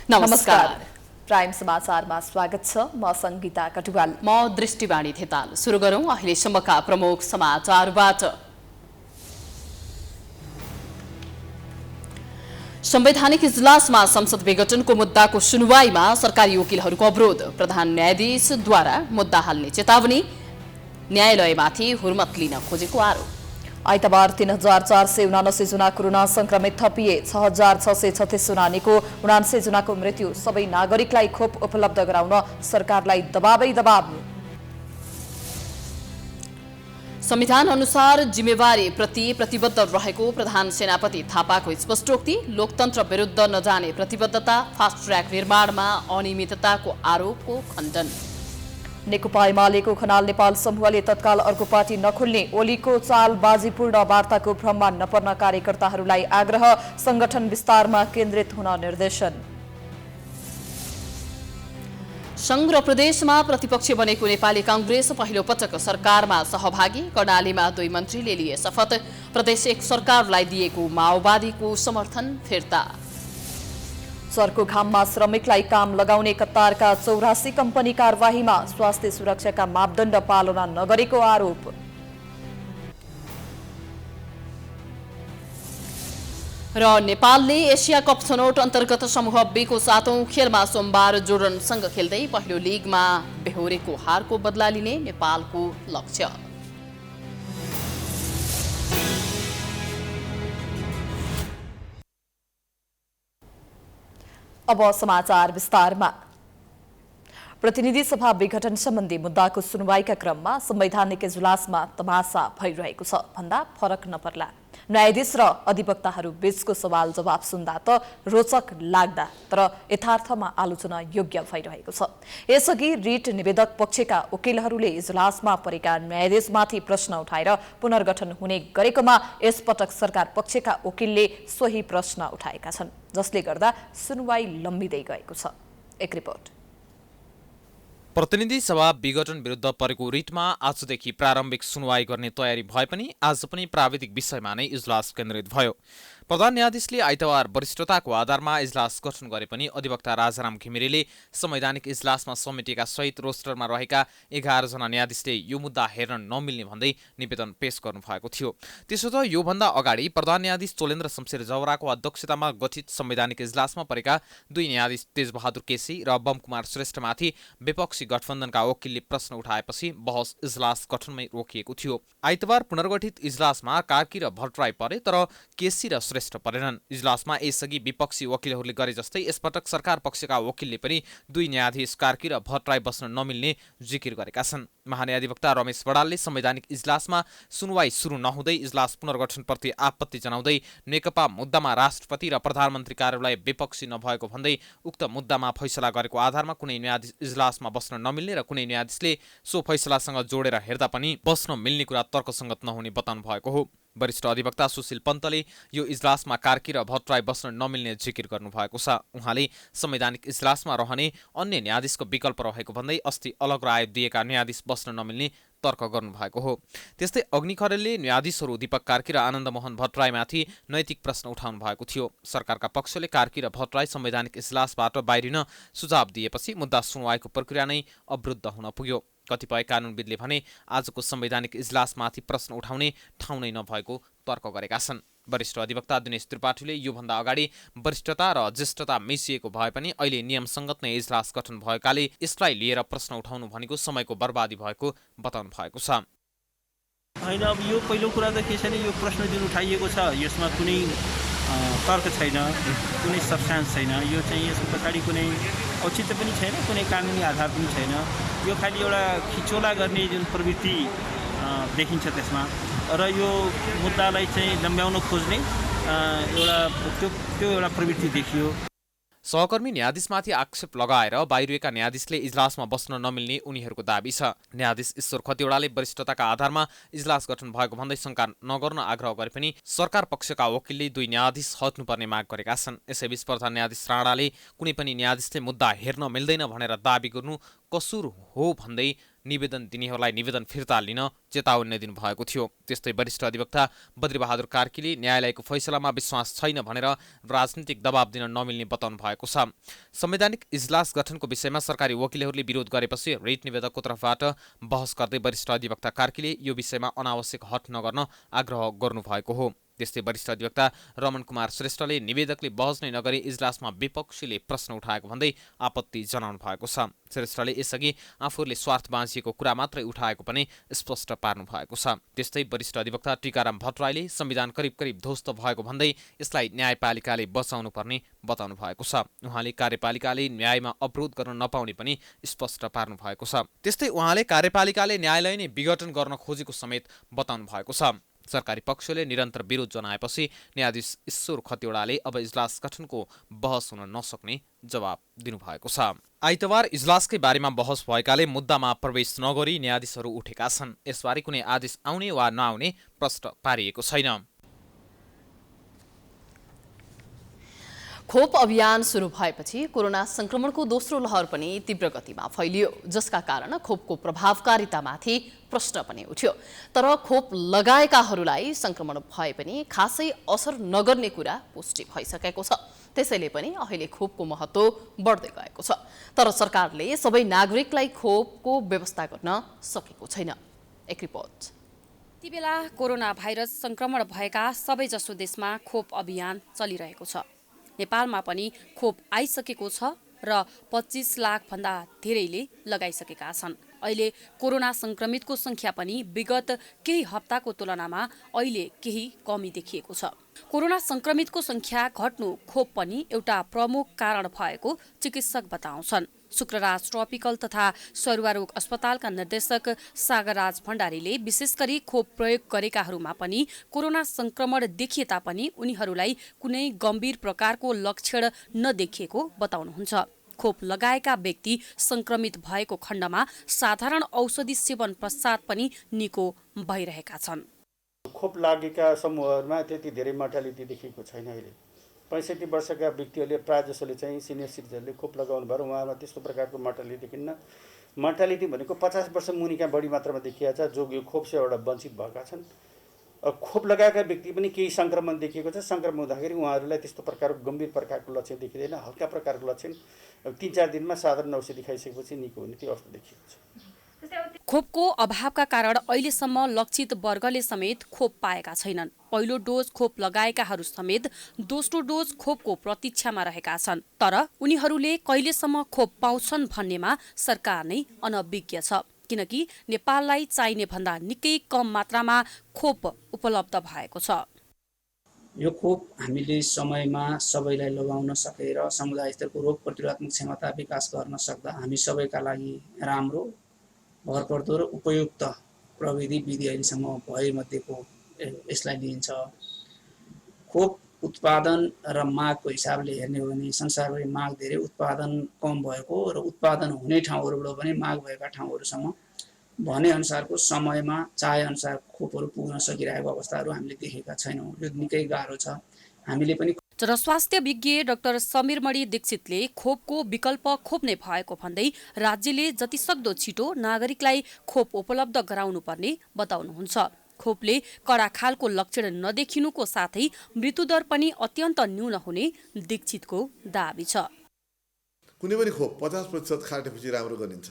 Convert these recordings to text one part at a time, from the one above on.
नमस्कार। प्राइम समाचारमा स्वागत छ। म संगीता कटुवाल। म दृष्टिवाणी थेताल। सुरु गरौं अहिलेसम्मका प्रमुख समाचारबाट। संवैधानिक इजलासमा संसद विघटनको मुद्दाको सुनवाईमा सरकारी वकिलहरूको अवरोध। प्रधान न्यायाधीशद्वारा मुद्दा हाल्ने चेतावनी। न्यायालयमाथि हुर्मत लिन खोजेको आरोप। आइतबार 3479 जना कोरोना संक्रमित थपिए। 6636 जना निको, 79 जनाको मृत्यु। सबै नागरिकलाई खोप उपलब्ध गराउन सरकारलाई दबाबै दबाब। संविधान अनुसार जिम्मेवारी प्रति प्रतिबद्ध रहेको प्रधान सेनापति थापाको स्पष्टोक्ति। लोकतन्त्र विरुद्ध नजाने प्रतिबद्धता। फास्ट ट्र्याक निर्माणमा अनियमितताको आरोपको खण्डन। नेकपा एमालेको खनाल नेपाल समूहले तत्काल अर्को पार्टी नखोल्ने। ओलीको चालबाजीपूर्ण वार्ताको भ्रममा नपर्न कार्यकर्ताहरूलाई आग्रह। संगठन विस्तारमा केन्द्रित हुन निर्देशन। संघ र प्रदेशमा प्रतिपक्ष बनेको नेपाली कांग्रेस पहिलो पटक सरकारमा सहभागी। कर्णालीमा 2 मन्त्रीले लिए शपथ। प्रदेश 1 सरकारलाई दिएको माओवादीको समर्थन फिर्ता। चर्को घाममा श्रमिकलाई काम लगाउने कतारका 84 कम्पनी कारवाहीमा। स्वास्थ्य सुरक्षाका मापदण्ड पालना नगरेको आरोप। र नेपालले एसिया कप छनौट अन्तर्गत समूह बी को 7औं खेलमा सोमबार जोर्डनसँग खेल्दै पहिलो लिगमा बेहोरेको हारको बदला लिने नेपालको लक्ष्य। अब समाचार विस्तारमा। प्रतिनिधि सभा विघटन सम्बन्धी मुद्दाको सुनवाईका क्रममा संवैधानिक इजलासमा तमासा भइरहेको छ भन्दा फरक नपर्ला। न्यायाधीश र अधिवक्ताहरू बीचको सवाल जवाब सुन्दा त रोचक लाग्दा तर यथार्थमा आलोचना योग्य भइरहेको छ। यसअघि रिट निवेदक पक्षका वकिलहरूले इजलासमा परेका न्यायाधीशमाथि प्रश्न उठाएर पुनर्गठन हुने गरेकोमा यसपटक सरकार पक्षका वकिलले सोही प्रश्न उठाएका छन्, जसले गर्दा सुनवाई लम्बिँदै गएको छ। एक रिपोर्ट। प्रतिनिधि सभा विघटन विरुद्ध परेको रिटमा आजदेखि प्रारम्भिक सुनवाई गर्ने तयारी भए पनि आज पनि प्राविधिक विषयमा नै इजलास केन्द्रित भयो। प्रधान न्यायाधीशले आइतबार वरिष्ठताको आधारमा इजलास गठन गरे पनि अधिवक्ता राजाराम घिमिरेले संवैधानिक इजलासमा समेटिएका सहित रोस्टरमा रहेका 11 जना न्यायाधीशले यो मुद्दा हेर्न नमिल्ने भन्दै निवेदन पेश गर्नु भएको थियो। त्यसो त योभन्दा अगाडि प्रधान न्यायाधीश चोलेन्द्र शमशेर जवराको अध्यक्षतामा गठित संवैधानिक इजलासमा परेका 2 न्यायाधीश तेजबहादुर केसी र बमकुमार श्रेष्ठमाथि विपक्षी गठबन्धनका वकिलले प्रश्न उठाएपछि बहस इजलास गठनमै रोकिएको थियो। आइतबार पुनर्गठित इजलासमा कार्की र भट्टराई परे तर केसी र श्रेष्ठ परेनन्। इजलासमा यसअघि विपक्षी वकिलहरूले गरे जस्तै यसपटक सरकार पक्षका वकिलले पनि 2 न्यायाधीश कार्की र भट्टराई बस्न नमिल्ने जिकिर गरेका छन्। महान्यायाधिवक्ता रमेश बडालले संवैधानिक इजलासमा सुनवाई सुरु नहुँदै इजलास पुनर्गठनप्रति आपत्ति जनाउँदै नेकपा मुद्दामा राष्ट्रपति र प्रधानमन्त्री कार्यालय विपक्षी नभएको भन्दै उक्त मुद्दामा फैसला गरेको आधारमा कुनै न्यायाधीश इजलासमा बस्न नमिल्ने र कुनै न्यायाधीशले सो फैसलासँग जोडेर हेर्दा पनि बस्न मिल्ने कुरा तर्कसङ्गत नहुने बताउनु भएको हो। वरिष्ठ अधिवक्ता सुशील पन्तले यो इजलासमा कार्की र भट्टराई बस्न नमिल्ने जिकिर गर्नुभएको छ। उहाँले संवैधानिक इजलासमा रहने अन्य न्यायाधीशको विकल्प रहेको भन्दै अस्ति अलग राय दिएका न्यायाधीश बस्न नमिल्ने तर्क गर्नुभएको हो। त्यस्तै अग्नि खरेलले न्यायाधीशहरू दीपक कार्की र आनन्दमोहन भट्टराईमाथि नैतिक प्रश्न उठाउनु भएको थियो। सरकारका पक्षले कार्की र भट्टराई संवैधानिक इजलासबाट बाहिरिन सुझाव दिएपछि मुद्दा सुनवाईको प्रक्रिया नै अवरुद्ध हुन पुग्यो। कतिपय कानुनविदले भने आजको संवैधानिक इजलासमाथि प्रश्न उठाउने ठाउँ नै नभएको तर्क गरेका छन्। वरिष्ठ अधिवक्ता दिनेश त्रिपाठीले योभन्दा अगाडि वरिष्ठता र ज्येष्ठता मिसिएको भए पनि अहिले नियमसङ्गत नै इजलास गठन भएकाले यसलाई लिएर प्रश्न उठाउनु भनेको समयको बर्बादी भएको बताउनु भएको छ। होइन, अब यो पहिलो कुरा त के छ भने यो प्रश्न जुन उठाइएको छ यसमा कुनै तर्क छैन, कुनै सब्स्टान्स छैन। यो चाहिँ यसको पछाडि कुनै औचित्य पनि छैन, कुनै कानुनी आधार पनि छैन। यो खालि एउटा खिचोला गर्ने जुन प्रवृत्ति देखिन्छ त्यसमा र यो मुद्दालाई चाहिँ लम्ब्याउन खोज्ने त्यो एउटा प्रवृत्ति देखियो। सहकर्मी न्यायाधीशमाथि आक्षेप लगाएर बाहिरिएका न्यायाधीशले इजलासमा बस्न नमिल्ने उनीहरूको दाबी छ। न्यायाधीश ईश्वर खतिवडाले वरिष्ठताका आधारमा इजलास गठन भएको भन्दै शङ्का नगर्न आग्रह गरे पनि सरकार पक्षका वकिलले 2 न्यायाधीश हट्नुपर्ने माग गरेका छन्। यसैबीच प्रधान न्यायाधीश राणाले कुनै पनि न्यायाधीशले मुद्दा हेर्न मिल्दैन भनेर दाबी गर्नु कसुर हो भन्दै निवेदन दिनेहरूलाई निवेदन फिर्ता लिन चेतावनी दिनुभएको थियो। त्यस्तै वरिष्ठ अधिवक्ता बद्रीबहादुर कार्कीले न्यायालयको फैसलामा विश्वास छैन भनेर राजनीतिक दबाब दिन नमिल्ने बताउनु भएको छ। संवैधानिक इजलास गठनको विषयमा सरकारी वकिलहरूले विरोध गरेपछि रिट निवेदकको तर्फबाट बहस गर्दै वरिष्ठ अधिवक्ता कार्कीले यो विषयमा अनावश्यक हट नगर्न आग्रह गर्नुभएको हो। त्यस्तै वरिष्ठ अधिवक्ता रमण कुमार श्रेष्ठले निवेदकले बहस नै नगरी इजलासमा विपक्षीले प्रश्न उठाएको भन्दै आपत्ति जनाउनु भएको छ। श्रेष्ठले यसअघि आफूहरूले स्वार्थ बाँचिएको कुरा मात्रै उठाएको पनि स्पष्ट पार्नु भएको छ। त्यस्तै वरिष्ठ अधिवक्ता टीकाराम भट्टराईले संविधान करिब करिब ध्वस्त भएको भन्दै यसलाई न्यायपालिकाले बचाउनु पर्ने बताउनु भएको छ। उहाँले कार्यपालिकाले न्यायमा अवरोध गर्न नपाउने पनि स्पष्ट पार्नु भएको छ। त्यस्तै उहाँले कार्यपालिकाले न्यायालय नै विघटन गर्न खोजेको समेत बताउनु भएको छ। सरकारी पक्षले निरन्तर विरोध जनाएपछि न्यायाधीश ईश्वर खतिवड़ाले अब इजलास गठनको बहस हुन नसक्ने जवाब दिनुभएको छ। आइतबार इजलासकै बारेमा बहस भएकाले मुद्दामा प्रवेश नगरी न्यायाधीशहरू उठेका छन्। यसबारे कुनै आदेश आउने वा नआउने प्रश्न पारिएको छैन। खोप अभियान सुरु भएपछि कोरोना संक्रमणको दोस्रो लहर पनि तीव्र गतिमा फैलियो, जसका कारण खोपको प्रभावकारितामाथि प्रश्न पनि उठ्यो। तर खोप लगाएकाहरूलाई संक्रमण भए पनि खासै असर नगर्ने कुरा पुष्टि भइसकेको छ। त्यसैले पनि अहिले खोपको महत्त्व बढ्दै गएको छ। तर सरकारले सबै नागरिकलाई खोपको व्यवस्था गर्न सकेको छैन। एक रिपोर्ट। यतिबेला कोरोना भाइरस संक्रमण भएका सबैजसो देशमा खोप अभियान चलिरहेको छ। नेपालमा पनि खोप आइसकेको छ र 25 लाख भन्दा धेरैले लगाइसकेका छन्। अहिले कोरोना संक्रमितको संख्या पनि विगत केही हप्ताको तुलनामा अहिले केही कमी देखिएको छ। कोरोना संक्रमितको संख्या घट्नु खोप पनि एउटा प्रमुख कारण भएको चिकित्सक बताउँछन्। शुक्रराज ट्रपिकल तथा सरुवारोग अस्पतालका निर्देशक सागरराज भण्डारीले विशेष गरी खोप प्रयोग गरेकाहरूमा पनि कोरोना संक्रमण देखिए तापनि उनीहरूलाई कुनै गम्भीर प्रकारको लक्षण नदेखिएको बताउनुहुन्छ। खोप लगाएका व्यक्ति संक्रमित भएको खण्डमा साधारण औषधि सेवन पश्चात पनि निको भइरहेका छन्। खोप लागेका समूहहरूमा त्यति धेरै मोर्टालिटी देखिएको छैन। अहिले 65 वर्षका व्यक्तिहरूले प्रायः जसोले चाहिँ सिनियर सिटिजनले खोप लगाउनु भएर उहाँमा त्यस्तो प्रकारको मोर्टालिटी देखिन्न। मोर्टालिटी भनेको 50 वर्ष मुनिका बढी मात्रामा देखिएको छ, जो यो खोप सेवाबाट वञ्चित भएका छन्। खोप लगाएका व्यक्ति पनि केही संक्रमण देखिएको छ। संक्रमण हुँदाखेरि उहाँहरूलाई त्यस्तो प्रकारको गम्भीर प्रकारको लक्षण देखिँदैन। हल्का प्रकारको लक्षण 3-4 दिनमा साधारण औषधि खाइसकेपछि निको हुने त्यो अवस्था देखिएको छ। खोपको अभावका कारण अहिलेसम्म लक्षित वर्गले समेत खोप पाएका छैनन्। पहिलो डोज खोप लगाएकाहरू समेत दोस्रो डोज खोपको प्रतीक्षामा रहेका छन्। तर उनीहरूले कहिलेसम्म खोप पाउँछन् भन्नेमा सरकार नै अनभिज्ञ छ, किनकि नेपाललाई चाहिने भन्दा निकै कम मात्रामा खोप उपलब्ध भएको छ। यो खोप हामीले समयमा सबैलाई लगाउन सकेर समुदाय स्तरको रोग प्रतिरोधात्मक क्षमता विकास गर्न सक्दा हामी सबैका लागि राम्रो, भरपर्दो र उपयुक्त प्रविधि विधि अहिलेसम्म भएमध्येको यसलाई लिइन्छ। खोप उत्पादन र मागको हिसाबले हेर्ने हो भने संसारभरि माग धेरै, उत्पादन कम भएको र उत्पादन हुने ठाउँहरूबाट पनि माग भएका ठाउँहरूसम्म भने अनुसारको समयमा चाहे अनुसार खोपहरू पुग्न सकिरहेको अवस्थाहरू हामीले देखेका छैनौँ। यो निकै गाह्रो छ। हामीले पनि जनस्वास्थ्य विज्ञ डाक्टर समीरमणि दीक्षितले खोपको विकल्प खोप नै भएको भन्दै राज्यले जतिसक्दो छिटो नागरिकलाई खोप उपलब्ध गराउनुपर्ने बताउनुहुन्छ। खोपले कडा खालको लक्षण नदेखिनुको साथै मृत्युदर पनि अत्यन्त न्यून हुने दीक्षितको दाबी छ। कुनै पनि खोप 50% खाटेपछि राम्रो गरिन्छ।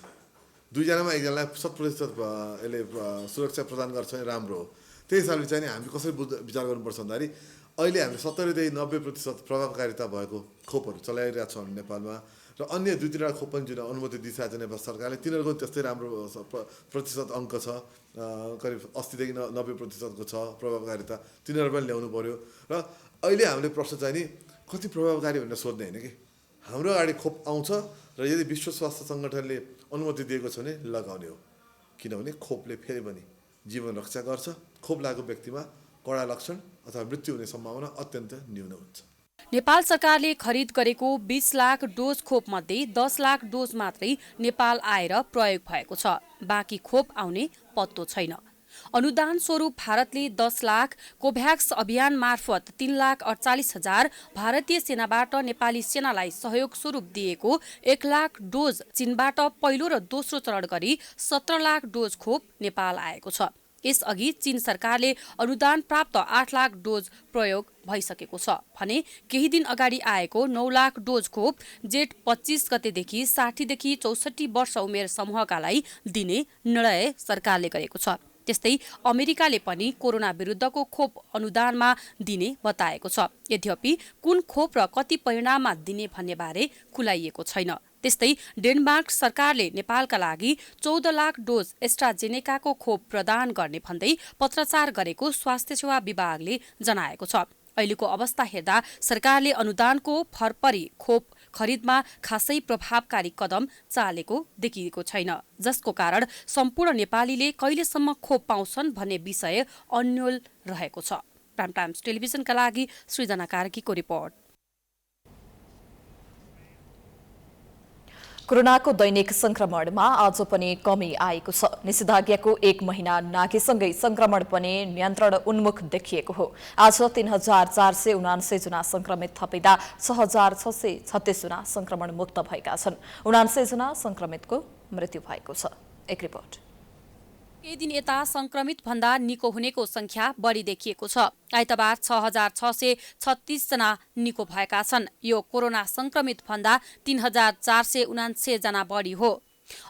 2 जनामा 1 जनालाई 100% यसले सुरक्षा प्रदान गर्छ भने राम्रो हो। त्यही हिसाबले चाहिँ हामी कसरी विचार गर्नुपर्छ भन्दाखेरि अहिले हामीले 70 देखि 90% प्रभावकारिता भएको खोपहरू चलाइरहेका छौँ नेपालमा र अन्य 2-3 खोप पनि जुन अनुमति दिइसकेको छ नेपाल सरकारले, तिनीहरूको त्यस्तै राम्रो प्रतिशत अङ्क छ, करिब 80 देखि 90% छ प्रभावकारिता। तिनीहरू पनि ल्याउनु पर्यो र अहिले हामीले प्रश्न चाहिँ नि कति प्रभावकारी भनेर सोध्ने होइन कि हाम्रो अगाडि खोप आउँछ र यदि विश्व स्वास्थ्य सङ्गठनले अनुमति दिएको छ भने लगाउने हो। किनभने खोपले फेरि पनि जीवन रक्षा गर्छ। खोप लागेको व्यक्तिमा कडा लक्षण अथवा मृत्यु हुने सम्भावना अत्यन्त न्यून हुन्छ। नेपाल सरकारले खरिद गरेको 20 लाख डोज खोप मध्ये 10 लाख डोज मात्रै नेपाल आएर प्रयोग भएको छ। बाँकी खोप आउने पत्तो छैन। अनुदान स्वरूप भारतले 10 लाख, कोभ्याक्स अभियान मार्फत 3,48,000 भारतीय सेनाबाट नेपाली सेनालाई सहयोग स्वरूप दिएको 1 लाख डोज, चीनबाट पहिलो र दोस्रो चरण गरी 17 लाख डोज खोप नेपाल आएको छ। यसअघि चीन सरकारले अनुदान प्राप्त 8 लाख डोज प्रयोग भइसकेको छ भने केही दिन अगाडि आएको 9 लाख डोज खोप जेठ 25 गतेदेखि 60 देखि 64 वर्ष उमेर समूहका लागि दिने निर्णय सरकारले गरेको छ। त्यस्तै अमेरिकाले पनि कोरोना विरुद्धको खोप अनुदानमा दिने बताएको छ। यद्यपि कुन खोप र कति परिणाममा दिने भन्ने बारे खुलाइएको छैन। त्यस्तै डेनमार्क सरकारले नेपालका लागि 14 लाख डोज एस्ट्राजेनेकाको खोप प्रदान गर्ने भन्दै पत्राचार गरेको स्वास्थ्य सेवा विभागले जनाएको छ। अहिलेको अवस्था हेर्दा सरकारले अनुदानको फरपरी खोप खरिदमा खासै प्रभावकारी कदम चालेको देखिएको छैन, जसको कारण सम्पूर्ण नेपालीले कहिलेसम्म खोप पाउँछन् भन्ने विषय अन्यल रहेको छ। प्राइम टाइम्स टेलिभिजनका लागि सृजना कार्कीको रिपोर्ट। कोरोनाको दैनिक संक्रमणमा आज पनि कमी आएको छ। निषेधाज्ञाको 1 महिना नाघेसँगै संक्रमण पनि नियन्त्रण उन्मुख देखिएको हो। आज 3,479 जना संक्रमित थपिँदा 6,636 जना संक्रमण मुक्त भएका छन्। 79 जना संक्रमितको मृत्यु भएको छ। एक रिपोर्ट। केही दिन यता संक्रमित भन्दा निको हुनेको संख्या बढी देखिएको छ। आइतबार 6,636 जना निको भएका छन्। यो कोरोना संक्रमित भन्दा 3,479 जना बढी हो।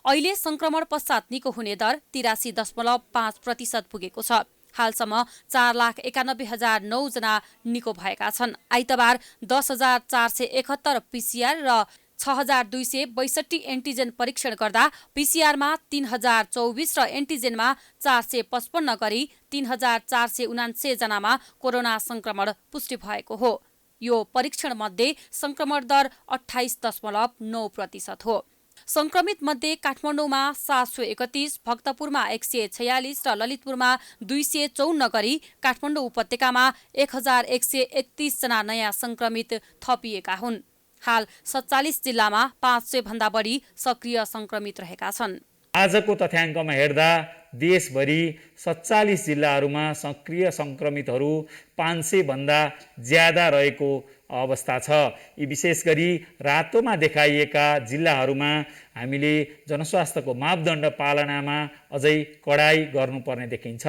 अहिले संक्रमण पश्चात निको हुने दर 83.5% पुगेको छ। हालसम्म 4,91,009 जना निको भएका छन्। आइतबार 10,471 पीसीआर र 6,262 एन्टिजेन परीक्षण गर्दा पीसीआरमा 3,024 र एन्टिजेनमा 455 गरी 3,479 जनामा कोरोना संक्रमण पुष्टि भएको हो। यो परीक्षण मध्ये संक्रमण दर 28.9% हो। संक्रमित मध्ये काठमाडौँमा 731, भक्तपुरमा 146 र ललितपुरमा 254 गरी काठमाडौँ उपत्यकामा 1,131 जना नयाँ संक्रमित थपिएका हुन्। हाल 47 जिल्लामा 500 भन्दा बढी सक्रिय संक्रमित रहेका छन्। आजको तथ्याङ्कमा हेर्दा देशभरि 47 जिल्लाहरूमा सक्रिय संक्रमितहरू 500 भन्दा ज्यादा रहेको अवस्था छ। यी विशेष गरी रातोमा देखाइएका जिल्लाहरूमा हामीले जनस्वास्थ्यको मापदण्ड पालनामा अझै कडाई गर्नुपर्ने देखिन्छ।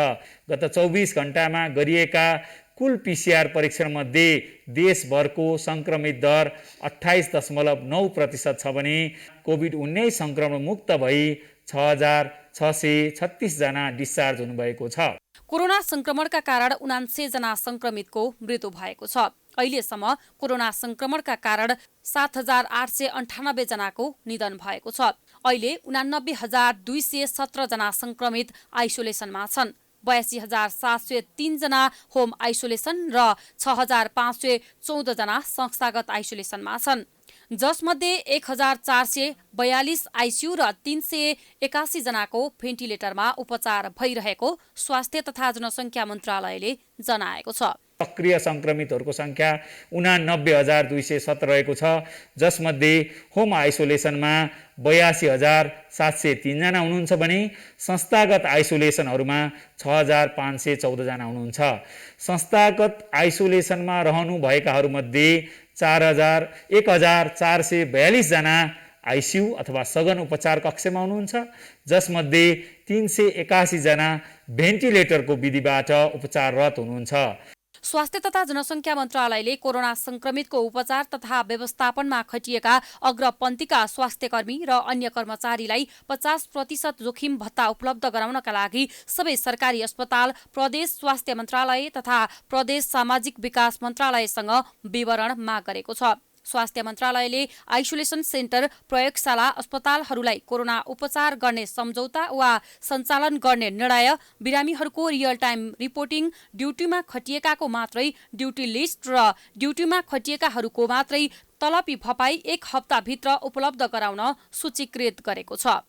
गत 24 घण्टामा गरिएका कुल पीसीआर परीक्षण मध्ये देशभरको संक्रमित दर 28.9% छ भने कोभिड-19 संक्रमण मुक्त भई 6,636 जना डिस्चार्ज हुनुभएको छ। कोरोना संक्रमणका कारण 79 जना संक्रमितको मृत्यु भएको छ। अहिलेसम्म कोरोना संक्रमणका कारण 7,898 जनाको निधन भएको छ। अहिले 89,217 जना संक्रमित आइसोलेसनमा छन्। 82,703 जना होम आइसोलेसन र 6,514 जना संस्थागत आइसोलेसनमा छन्, जसमध्ये 1,442 आइसियू र 381 जनाको भेन्टिलेटरमा उपचार भइरहेको स्वास्थ्य तथा जनसङ्ख्या मन्त्रालयले जनाएको छ। सक्रिय संक्रमितहरूको संख्या 89,217 रहेको छ, जसमध्ये होम आइसोलेसनमा 82,703 जना हुनुहुन्छ भने संस्थागत आइसोलेसनहरूमा 6,514 जना हुनुहुन्छ। संस्थागत आइसोलेसनमा रहनुभएकाहरूमध्ये 1,442 जना आइसियू अथवा सघन उपचार कक्षमा हुनुहुन्छ, जसमध्ये 381 जना भेन्टिलेटरको विधिबाट उपचाररत हुनुहुन्छ। स्वास्थ्य तथा जनसङ्ख्या मन्त्रालयले कोरोना संक्रमितको उपचार तथा व्यवस्थापनमा खटिएका अग्रपन्थीका स्वास्थ्यकर्मी र अन्य कर्मचारीलाई 50% जोखिम भत्ता उपलब्ध गराउनका लागि सबै सरकारी अस्पताल, प्रदेश स्वास्थ्य मन्त्रालय तथा प्रदेश सामाजिक विकास मन्त्रालयसँग विवरण माग गरेको छ। स्वास्थ्य मन्त्रालयले आइसोलेसन सेन्टर, प्रयोगशाला, अस्पतालहरूलाई कोरोना उपचार गर्ने सम्झौता वा सञ्चालन गर्ने निर्णय, बिरामीहरूको रियल टाइम रिपोर्टिङ, ड्युटीमा खटिएकाको मात्रै ड्युटी लिस्ट र ड्युटीमा खटिएकाहरूको मात्रै तलबी भपाई 1 हप्ताभित्र उपलब्ध गराउन सूचीकृत गरेको छ।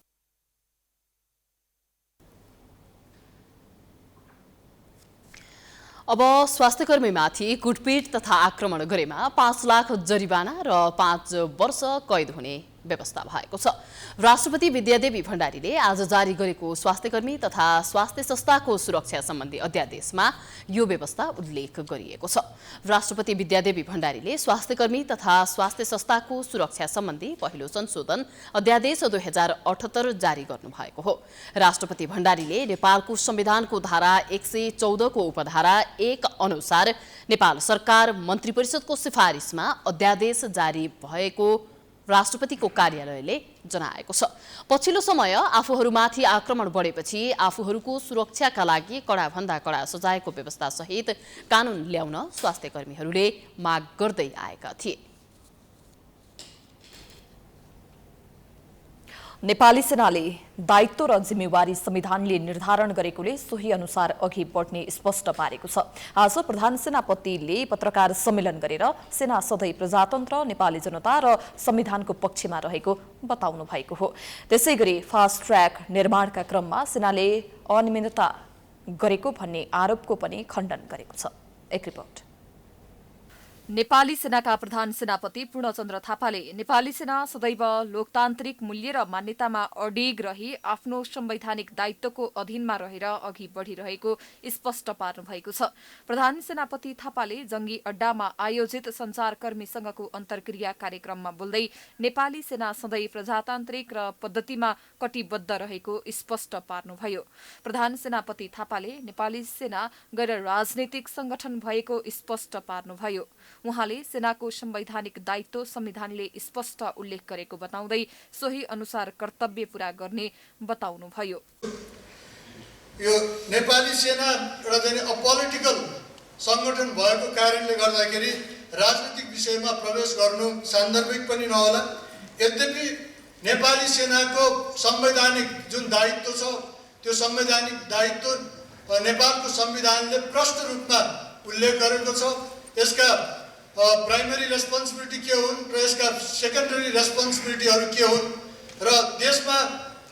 अब स्वास्थ्यकर्मीमाथि कुटपिट तथा आक्रमण गरेमा 5 लाख जरिवाना र 5 वर्ष कैद हुने व्यवस्था भएको छ। राष्ट्रपति विद्यादेवी भण्डारीले आज जारी गरेको स्वास्थ्यकर्मी तथा स्वास्थ्य संस्थाको सुरक्षा सम्बन्धी अध्यादेशमा यो व्यवस्था उल्लेख गरिएको छ। राष्ट्रपति विद्यादेवी भण्डारीले स्वास्थ्यकर्मी तथा स्वास्थ्य संस्थाको सुरक्षा सम्बन्धी पहिलो संशोधन अध्यादेश 2078 जारी गर्नुभएको हो। राष्ट्रपति भण्डारीले नेपालको संविधानको धारा 114 को उपधारा 1 अनुसार नेपाल सरकार मन्त्री परिषदको सिफारिसमा अध्यादेश जारी भएको राष्ट्रपतिको कार्यालयले जनाएको छ। पछिल्लो समय आफूहरूमाथि आक्रमण बढेपछि आफूहरूको सुरक्षाका लागि कडाभन्दा कडा सजायको व्यवस्था सहित कानून ल्याउन स्वास्थ्यकर्मीहरूले माग गर्दै आएका थिए। नेपाली सेनाले दायित्व र जिम्मेवारी संविधानले निर्धारण गरेकोले सोही अनुसार अघि बढ्ने स्पष्ट पारेको छ। आज प्रधान सेनापतिले पत्रकार सम्मेलन गरेर सेना सधैँ प्रजातन्त्र, नेपाली जनता र संविधानको पक्षमा रहेको बताउनु भएको हो। त्यसैगरी फास्ट ट्र्याक निर्माणका क्रममा सेनाले अनियमितता गरेको भन्ने आरोपको पनि खण्डन गरेको छ। एक रिपोर्ट। नेपाली सेनाका प्रधान सेनापति पूर्णचन्द्र थापाले नेपाली सेना सदैव लोकतान्त्रिक मूल्य र मान्यतामा अडिग रही आफ्नो संवैधानिक दायित्वको अधीनमा रहेर अघि बढ़िरहेको स्पष्ट पार्नु भएको छ। प्रधान सेनापति थापाले जंगी अड्डामा आयोजित संचारकर्मीसँगको अन्तर्क्रिया कार्यक्रममा बोल्दै नेपाली सेना सधैँ प्रजातान्त्रिक र पद्धतिमा कटिबद्ध रहेको स्पष्ट पार्नुभयो। प्रधान सेनापति थापाले नेपाली सेना गैर राजनैतिक संगठन भएको स्पष्ट पार्नुभयो। उहाँले सेनाको संवैधानिक दायित्व संविधानले स्पष्ट उल्लेख गरेको बताउँदै सोही अनुसार कर्तव्य पूरा गर्ने बताउनुभयो। यो नेपाली सेना एउटा अपोलिटिकल संगठन भएको कारणले गर्दाखेरि राजनीतिक विषयमा प्रवेश गर्नु सान्दर्भिक पनि नहोला। यद्यपि नेपाली सेनाको संवैधानिक जुन दायित्व छ त्यो संवैधानिक दायित्व नेपालको संविधानले प्रष्ट रूपमा उल्लेख गरेको छ। यसका प्राइमरी रेस्पोन्सिबिलिटी के हुन् र यसका सेकेन्डरी रेस्पोन्सिबिलिटीहरू के हुन् र देशमा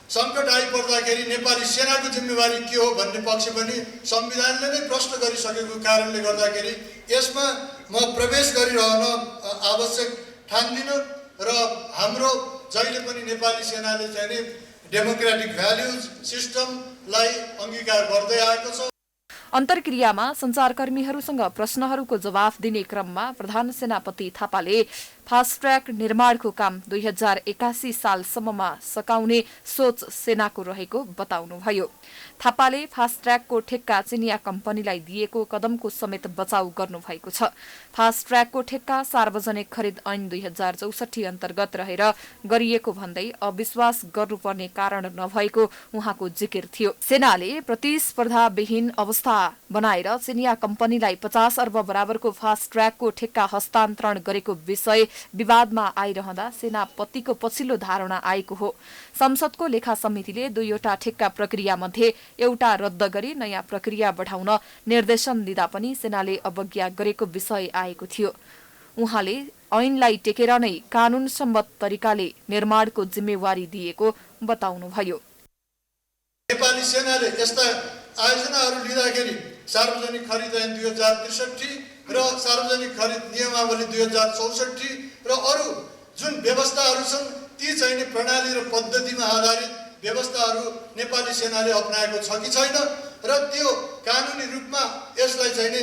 सङ्कट आइपर्दाखेरि नेपाली सेनाको जिम्मेवारी के हो भन्ने पक्ष पनि संविधानले नै प्रश्न गरिसकेको कारणले गर्दाखेरि यसमा म प्रवेश गरिरहन आवश्यक ठान्दिनँ र हाम्रो जहिले पनि नेपाली सेनाले चाहिँ डेमोक्रेटिक भ्याल्युज सिस्टमलाई अंगीकार गर्दै आएको छ। अन्तर्क्रियामा संचारकर्मीहरूसँग प्रश्नहरूको जवाफ दिने क्रममा प्रधान सेनापति थापाले फास्ट ट्र्याक निर्माणको काम 2081 सालसम्ममा सकाउने सोच सेनाको रहेको बताउनुभयो। थापाले फास्ट ट्र्याकको ठेक्का चिनिया कम्पनीलाई दिएको कदमको समेत बचाउ गर्नुभएको छ। फास्ट ट्र्याकको ठेक्का सार्वजनिक खरिद ऐन 2064 अन्तर्गत रहेर गरिएको भन्दै अविश्वास गर्नुपर्ने कारण नभएको उहाँको जिकिर थियो। सेनाले प्रतिस्पर्धाविहीन अवस्था बनाएर चिनिया कम्पनीलाई 50 अर्ब बराबरको फास्ट ट्र्याकको ठेक्का हस्तान्तरण गरेको विषय विवादमा आइरहँदा सेनापतिको पछिल्लो धारणा आएको हो। संसदको लेखा समितिले दुईवटा ठेक्का प्रक्रिया मध्ये एउटा रद्द गरी नयाँ प्रक्रिया बढ़ाउन निर्देशन दिँदा पनि सेनाले अवज्ञा गरेको विषय आएको थियो। उहाँले ऐनलाई टेकेर नै कानून सम्मत तरिकाले निर्माणको जिम्मेवारी दिएको बताउनुभयो। नेपाली सेनाले यस्ता आयोजनाहरू लिँदाखेरि सार्वजनिक खरिद ऐन 2063 र सार्वजनिक खरिद नियमावली 2064 र अरू जुन व्यवस्थाहरू छन् ती चाहिँ प्रणाली र पद्धतिमा आधारित व्यवस्थाहरू नेपाली सेनाले अपनाएको छ कि छैन र त्यो कानुनी रूपमा यसलाई चाहिँ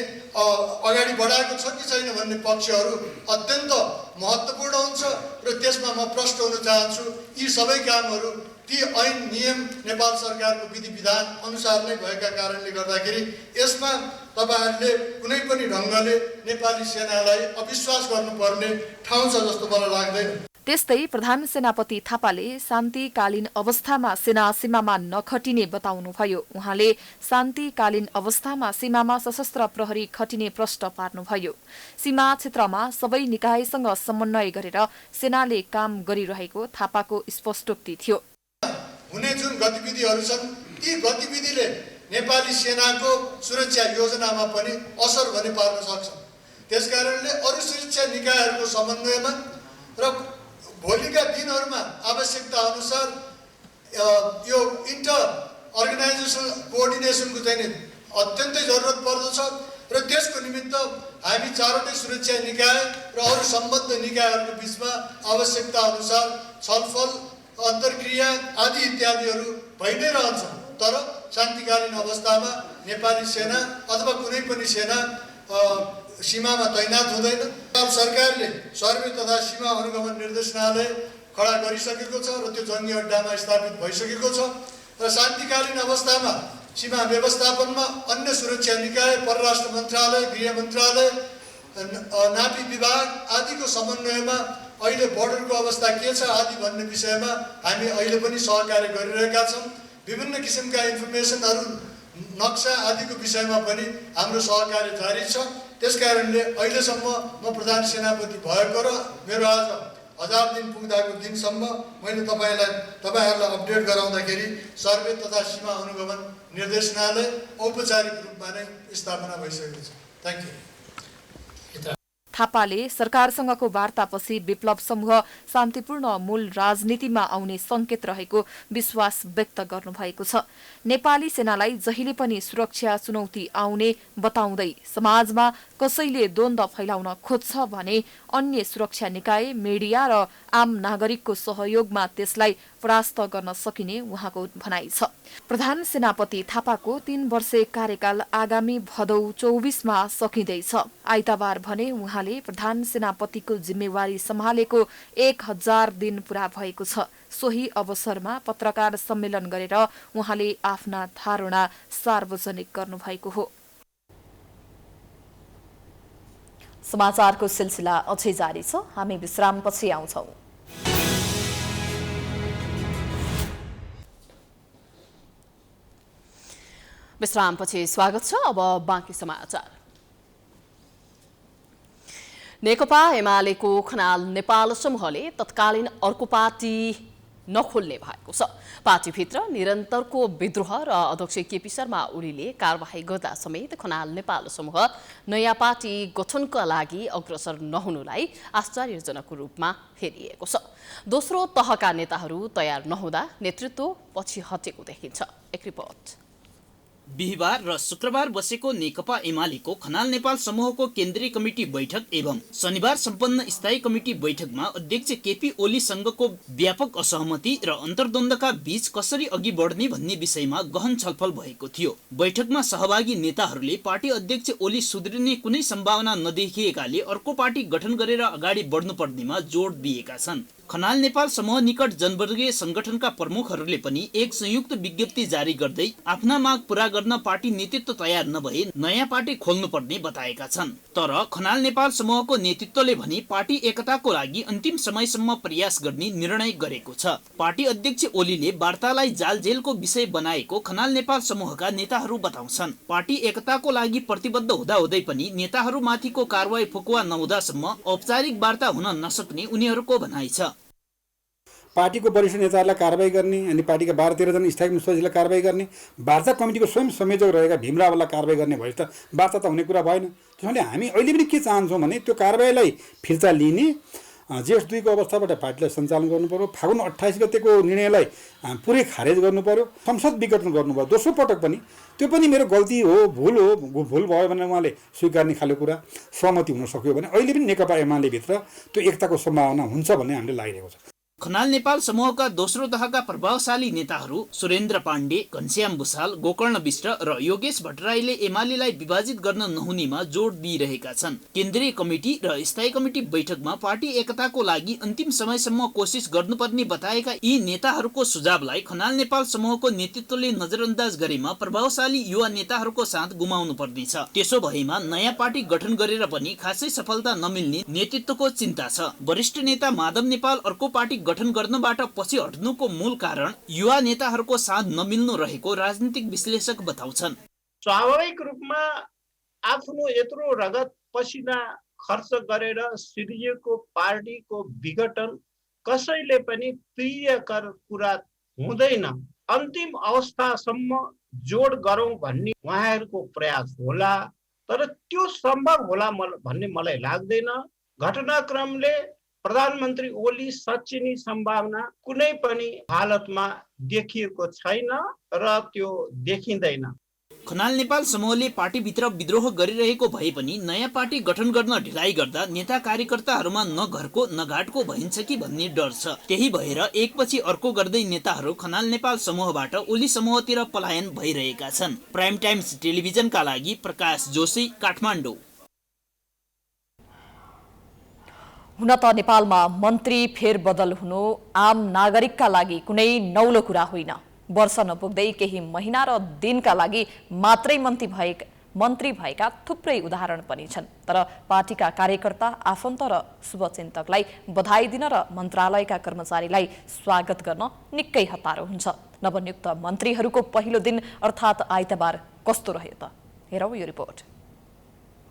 अगाडि बढाएको छ कि छैन भन्ने पक्षहरू अत्यन्त महत्त्वपूर्ण हुन्छ र त्यसमा म प्रश्न हुन चाहन्छु। यी सबै कामहरू ती ऐन नियम नेपाल सरकारको विधि विधान अनुसार नै भएका कारणले गर्दाखेरि यसमा तपाईहरुले कुनै पनि ढंगले नेपाली सेनालाई अविश्वास गर्नुपर्ने ठाउँ छ जस्तो मलाई लाग्दैन। त्यस्तै प्रधान सेनापति थापाले शान्तिकालीन अवस्थामा सेना सीमामा नखटिने बताउनुभयो। उहाँले शान्तिकालीन अवस्थामा सीमामा सशस्त्र प्रहरी खटिने प्रश्न पार्नुभयो। सीमा क्षेत्रमा सबै निकायसँग समन्वय गरेर सेनाले काम गरिरहेको थापाको स्पष्टोक्ति थियो। हुने जुन गतिविधिहरू छन् ती गतिविधिले नेपाली सेनाको सुरक्षा योजनामा पनि असर भने पार्न सक्छ। त्यसकारणले अरु सुरक्षा निकायहरूको समन्वयमा र भोलिका दिनहरूमा आवश्यकता अनुसार यो इन्टर अर्गनाइजेसनल कोअर्डिनेसनको चाहिँ अत्यन्तै जरुरत पर्दछ र त्यसको निमित्त हामी चारवटै सुरक्षा निकाय र अरु सम्बद्ध निकायहरूको बीचमा आवश्यकता अनुसार छलफल अन्तर्क्रिया आदि इत्यादिहरू भइ नै रहन्छ। तर शान्तिकालीन अवस्थामा नेपाली सेना अथवा कुनै पनि सेना सीमामा तैनात हुँदैन। सरकारले सर्वे तथा सीमा अनुगमन निर्देशनालय खडा गरिसकेको छ र त्यो जङ्गी अड्डामा स्थापित भइसकेको छ र शान्तिकालीन अवस्थामा सीमा व्यवस्थापनमा अन्य सुरक्षा निकाय, परराष्ट्र मन्त्रालय, गृह मन्त्रालय, नापी विभाग आदिको समन्वयमा अहिले बोर्डरको अवस्था के छ आदि भन्ने विषयमा हामी अहिले पनि सहकार्य गरिरहेका छौँ। विभिन्न किसिमका इन्फर्मेसनहरू, नक्सा आदिको विषयमा पनि हाम्रो सहकार्य जारी छ। त्यसकारणले अहिलेसम्म म प्रधान सेनापति भएको र मेरो आज 1000 दिन पुग्दाको दिनसम्म मैले तपाईँहरूलाई अपडेट गराउँदाखेरि सर्वे तथा सीमा अनुगमन निर्देशनालय औपचारिक रूपमा नै स्थापना भइसकेको छ। Thank you. थापाले सरकारसँगको वार्तापछि विप्लव समूह शान्तिपूर्ण मूल राजनीतिमा आउने संकेत रहेको विश्वास व्यक्त गर्नुभएको छ। नेपाली सेनालाई जहिले पनि सुरक्षा चुनौती आउने बताउँदै समाजमा कसैले द्वन्द्व फैलाउन खोज्छ भने अन्य सुरक्षा निकाय, मिडिया र आम नागरिकको सहयोगमा त्यसलाई परास्त गर्न सकिने उहाँको भनाइ छ। प्रधान सेनापति थापाको 3 वर्षे कार्यकाल आगामी भदौ 24मा सकिँदैछ। आइतबार भने उहाँले प्रधान सेनापतिको जिम्मेवारी सम्हालेको 1000 दिन पूरा भएको छ। सोही अवसरमा पत्रकार सम्मेलन गरेर उहाँले आफ्ना धारणा सार्वजनिक गर्नुभएको हो। समाचारको सिलसिला अझै जारी छ। हामी विश्रामपछि आउँछौं। विश्रामपछि स्वागत छ। अब बाँकी समाचार। नेकपा एमालेको खनाल नेपाल समूहले तत्कालीन अर्को पार्टी नखोल्ने भएको छ। पार्टीभित्र निरन्तरको विद्रोह र अध्यक्ष केपी शर्मा ओलीले कारबाही गर्दा समेत खनाल नेपाल समूह नयाँ पार्टी गठनका लागि अग्रसर नहुनुलाई आश्चर्यजनक रूपमा हेरिएको छ। दोस्रो तहका नेताहरू तयार नहुँदा नेतृत्व पछि हटेको देखिन्छ। एक रिपोर्ट। बिहिबार र शुक्रबार बसेको नेकपा एमालेको खनाल नेपाल समूहको केन्द्रीय कमिटी बैठक एवं शनिबार सम्पन्न स्थायी कमिटी बैठकमा अध्यक्ष केपी ओलीसँगको व्यापक असहमति र अन्तर्द्वन्द्वका बीच कसरी अघि बढ्ने भन्ने विषयमा गहन छलफल भएको थियो। बैठकमा सहभागी नेताहरूले पार्टी अध्यक्ष ओली सुध्रिने कुनै सम्भावना नदेखिएकाले अर्को पार्टी गठन गरेर अगाडि बढ्नुपर्नेमा जोड दिएका छन्। खनाल नेपाल समूह निकट जनवर्गीय संगठनका प्रमुखहरूले पनि एक संयुक्त विज्ञप्ति जारी गर्दै आफ्ना माग पूरा गर्न पार्टी नेतृत्व तयार नभए नयाँ पार्टी खोल्नुपर्ने बताएका छन्। तर खनाल नेपाल समूहको नेतृत्वले भने पार्टी एकताको लागि अन्तिम समयसम्म प्रयास गर्ने निर्णय गरेको छ। पार्टी अध्यक्ष ओलीले वार्तालाई जालझेलको विषय बनाएको खनाल नेपाल समूहका नेताहरू बताउँछन्। पार्टी एकताको लागि प्रतिबद्ध हुँदाहुँदै पनि नेताहरूमाथिको कारवाही फुकुवा नहुँदासम्म औपचारिक वार्ता हुन नसक्ने उनीहरूको भनाइ छ। पार्टीको वरिष्ठ नेताहरूलाई कारवाही गर्ने अनि पार्टीका 12-13 जना स्थायी सदस्यलाई कारवाही गर्ने, वार्ता कमिटीको स्वयं संयोजक रहेका भीमरावलाई कारवाही गर्ने भए त वार्ता त हुने कुरा भएन। त्यसैले हामी अहिले पनि के चाहन्छौँ भने त्यो कारवाहीलाई फिर्ता लिने, जेठ 2 को अवस्थाबाट पार्टीलाई सञ्चालन गर्नु पर्यो, फागुन 28 गतेको निर्णयलाई पुरै खारेज गर्नु पर्यो, संसद विघटन गर्नु पर्यो। दोस्रो पटक पनि त्यो पनि मेरो गल्ती हो, भुल भयो भने उहाँले स्वीकार्ने खाले कुरा सहमति हुन सक्यो भने अहिले पनि नेकपा एमाले भित्र त्यो एकताको सम्भावना हुन्छ भन्ने हामीले लागिरहेको छ। खनाल नेपाल समूहका दोस्रो तहका प्रभावशाली नेताहरू सुरेन्द्र पाण्डे, घनश्याम भुसाल, गोकर्ण विष्ट र योगेश भट्टराईले एमालेलाई विभाजित गर्न नहुनेमा जोड दिइरहेका छन्। केन्द्रीय कमिटी र स्थायी कमिटी बैठकमा पार्टी एकताको लागि अन्तिम समयसम्म कोसिस गर्नुपर्ने बताएका यी नेताहरूको सुझावलाई खनाल नेपाल समूहको नेतृत्वले नजरअन्दाज गरेमा प्रभावशाली युवा नेताहरूको साथ गुमाउनु पर्नेछ। त्यसो भएमा नयाँ पार्टी गठन गरेर पनि खासै सफलता नमिल्ने नेतृत्वको चिन्ता छ। वरिष्ठ नेता माधव नेपाल अर्को पार्टी गठन गर्नबाट पछि हट्नुको मूल कारण युवा नेताहरूको साथ नमिल्नु रहेको राजनीतिक विश्लेषक बताउँछन्। स्वाभाविक रूपमा आफ्नो यत्रो रगत पसिना खर्च गरेर सिर्जिएको पार्टीको विघटन कसैले पनि प्रियकर कुरा हुँदैन। अन्तिम अवस्थासम्म जोड गरौँ भन्ने उहाँहरूको प्रयास होला, तर त्यो सम्भव होला भन्ने मलाई लाग्दैन। घटनाक्रमले प्रधानमन्त्री ओली सचिने सम्भावना कुनै पनि हालतमा देखिएको छैन र त्यो देखिँदैन। खनाल नेपाल समूहले पार्टीभित्र विद्रोह गरिरहेको भए पनि नयाँ पार्टी गठन गर्न ढिलाइ गर्दा नेता कार्यकर्ताहरूमा न घरको न घाटको भइन्छ कि भन्ने डर छ। त्यही भएर एकपछि अर्को गर्दै नेताहरू खनाल नेपाल समूहबाट ओली समूहतिर पलायन भइरहेका छन्। प्राइम टाइम्स टेलिभिजनका लागि प्रकाश जोशी, काठमाडौँ। हुन त नेपालमा मन्त्री फेरबदल हुनु आम नागरिकका लागि कुनै नौलो कुरा होइन। वर्ष नपुग्दै केही महिना र दिनका लागि मात्रै मन्त्री भएका थुप्रै उदाहरण पनि छन्। तर पार्टीका कार्यकर्ता, आफन्त र शुभचिन्तकलाई बधाई दिन र मन्त्रालयका कर्मचारीलाई स्वागत गर्न निकै हतारो हुन्छ। नवनियुक्त मन्त्रीहरूको पहिलो दिन अर्थात् आइतबार कस्तो रह्यो त? हेरौँ यो रिपोर्ट।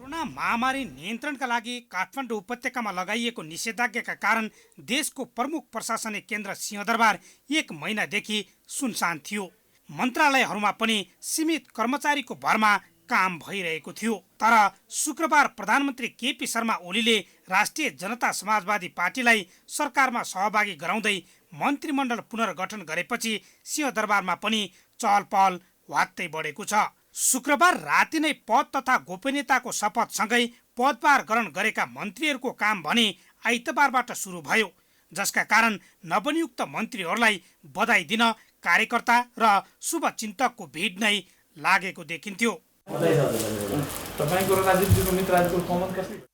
कोरोना महामारी नियन्त्रणका लागि काठमाडौँ उपत्यकामा लगाइएको निषेधाज्ञाका कारण देशको प्रमुख प्रशासनिक केन्द्र सिंहदरबार 1 महिनादेखि सुनसान थियो। मन्त्रालयहरूमा पनि सीमित कर्मचारीको भरमा काम भइरहेको थियो। तर शुक्रबार प्रधानमन्त्री केपी शर्मा ओलीले राष्ट्रिय जनता समाजवादी पार्टीलाई सरकारमा सहभागी गराउँदै मन्त्रीमण्डल पुनर्गठन गरेपछि सिंहदरबारमा पनि चहलपहल वात्तै बढेको छ। शुक्रबार राति नै पद तथा गोपनीयताको शपथसँगै पदभार ग्रहण गरेका मन्त्रीहरूको काम भने आइतबारबाट सुरु भयो, जसका कारण नवनियुक्त मन्त्रीहरूलाई बधाई दिन कार्यकर्ता र शुभचिन्तकको भिड नै लागेको देखिन्थ्यो।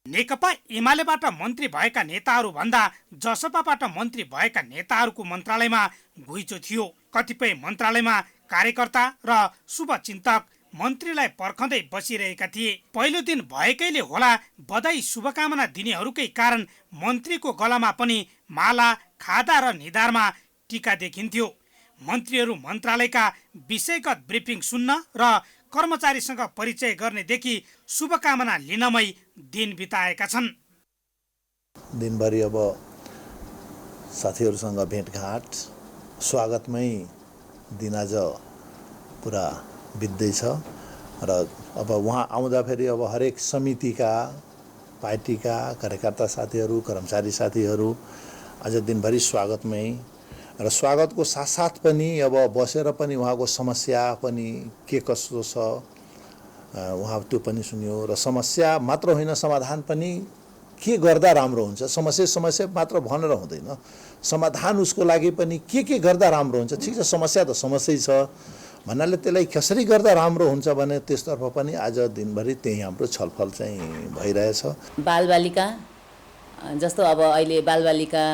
नेकपा एमालेबाट मन्त्री भएका नेताहरू भन्दा जसपाबाट मन्त्री भएका नेताहरूको मन्त्रालयमा घुइँचो थियो। कतिपय मन्त्रालयमा कार्यकर्ता र शुभचिन्तक मन्त्रीलाई पर्खँदै बसिरहेका थिए। पहिलो दिन भएकैले होला बधाई शुभकामना दिनेहरूकै कारण मन्त्रीको गलामा पनि माला, खादा र निधारमा टीका देखिन्थ्यो। मन्त्रीहरू मन्त्रालयका विषयगत ब्रिफिङ सुन्न र कर्मचारीसँग परिचय गर्नेदेखि शुभकामना लिनमै दिन बिताएका छन्। दिनभरि अब साथीहरूसँग भेटघाट, स्वागतमै दिन आज पुरा बित्दैछ र अब उहाँ आउँदा फेरि अब हरेक समितिका, पार्टीका कार्यकर्ता साथीहरू, कर्मचारी साथीहरू आज दिनभरि स्वागतमै र स्वागतको साथसाथ पनि अब बसेर पनि उहाँको समस्या पनि के कस्तो छ उहाँ त्यो पनि सुन्यो र समस्या मात्र होइन समाधान पनि के गर्दा राम्रो हुन्छ। समस्या मात्र भनेर हुँदैन, समाधान उसको लागि पनि के गर्दा राम्रो हुन्छ। ठिक छ, समस्या त समस्यै छ भन्नाले त्यसलाई कसरी गर्दा राम्रो हुन्छ भने त्यसतर्फ पनि आज दिनभरि त्यही हाम्रो छलफल चाहिँ भइरहेछ। बालबालिका जस्तो अब अहिले बालबालिका,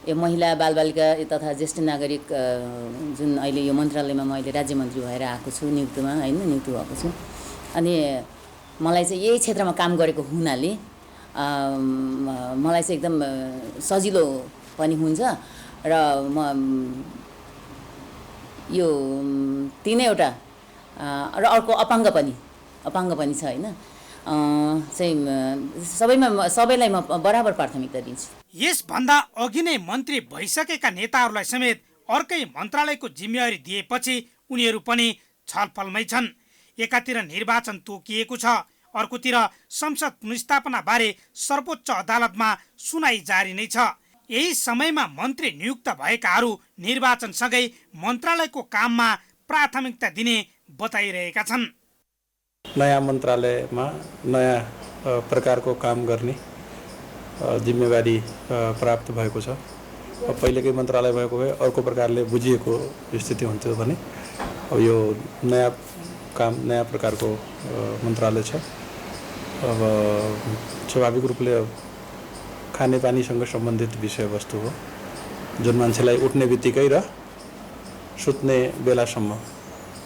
यो महिला बालबालिका तथा ज्येष्ठ नागरिक जुन अहिले यो मन्त्रालयमा म अहिले राज्य मन्त्री भएर आएको छु, नियुक्ति भएको छु। अनि मलाई चाहिँ यही क्षेत्रमा काम गरेको हुनाले मलाई चाहिँ एकदम सजिलो पनि हुन्छ र म यो तीनैवटा र अर्को अपाङ्ग पनि छ होइन, चाहिँ सबैलाई म बराबर प्राथमिकता दिन्छु। यसभन्दा अघि नै मन्त्री भइसकेका नेताहरूलाई समेत अर्कै मन्त्रालयको जिम्मेवारी दिएपछि उनीहरू पनि छलफलमै छन्। एकातिर निर्वाचन तोकिएको छ, अर्कोतिर संसद पुनर्स्थापना बारे सर्वोच्च अदालतमा सुनाई जारी नै छ। यही समयमा मन्त्री नियुक्त भएकाहरू निर्वाचनसँगै मन्त्रालयको काममा प्राथमिकता दिने बताइरहेका छन्। नयाँ मन्त्रालयमा नयाँ प्रकारको काम गर्ने जिम्मेवारी प्राप्त भएको छ। पहिलेकै मन्त्रालय भएको भए अर्को प्रकारले बुझिएको स्थिति हुन्थ्यो भने अब यो नयाँ काम, नयाँ प्रकारको मन्त्रालय छ। अब स्वाभाविक रूपले खानेपानीसँग सम्बन्धित विषयवस्तु हो, जुन मान्छेलाई उठ्ने बित्तिकै र सुत्ने बेलासम्म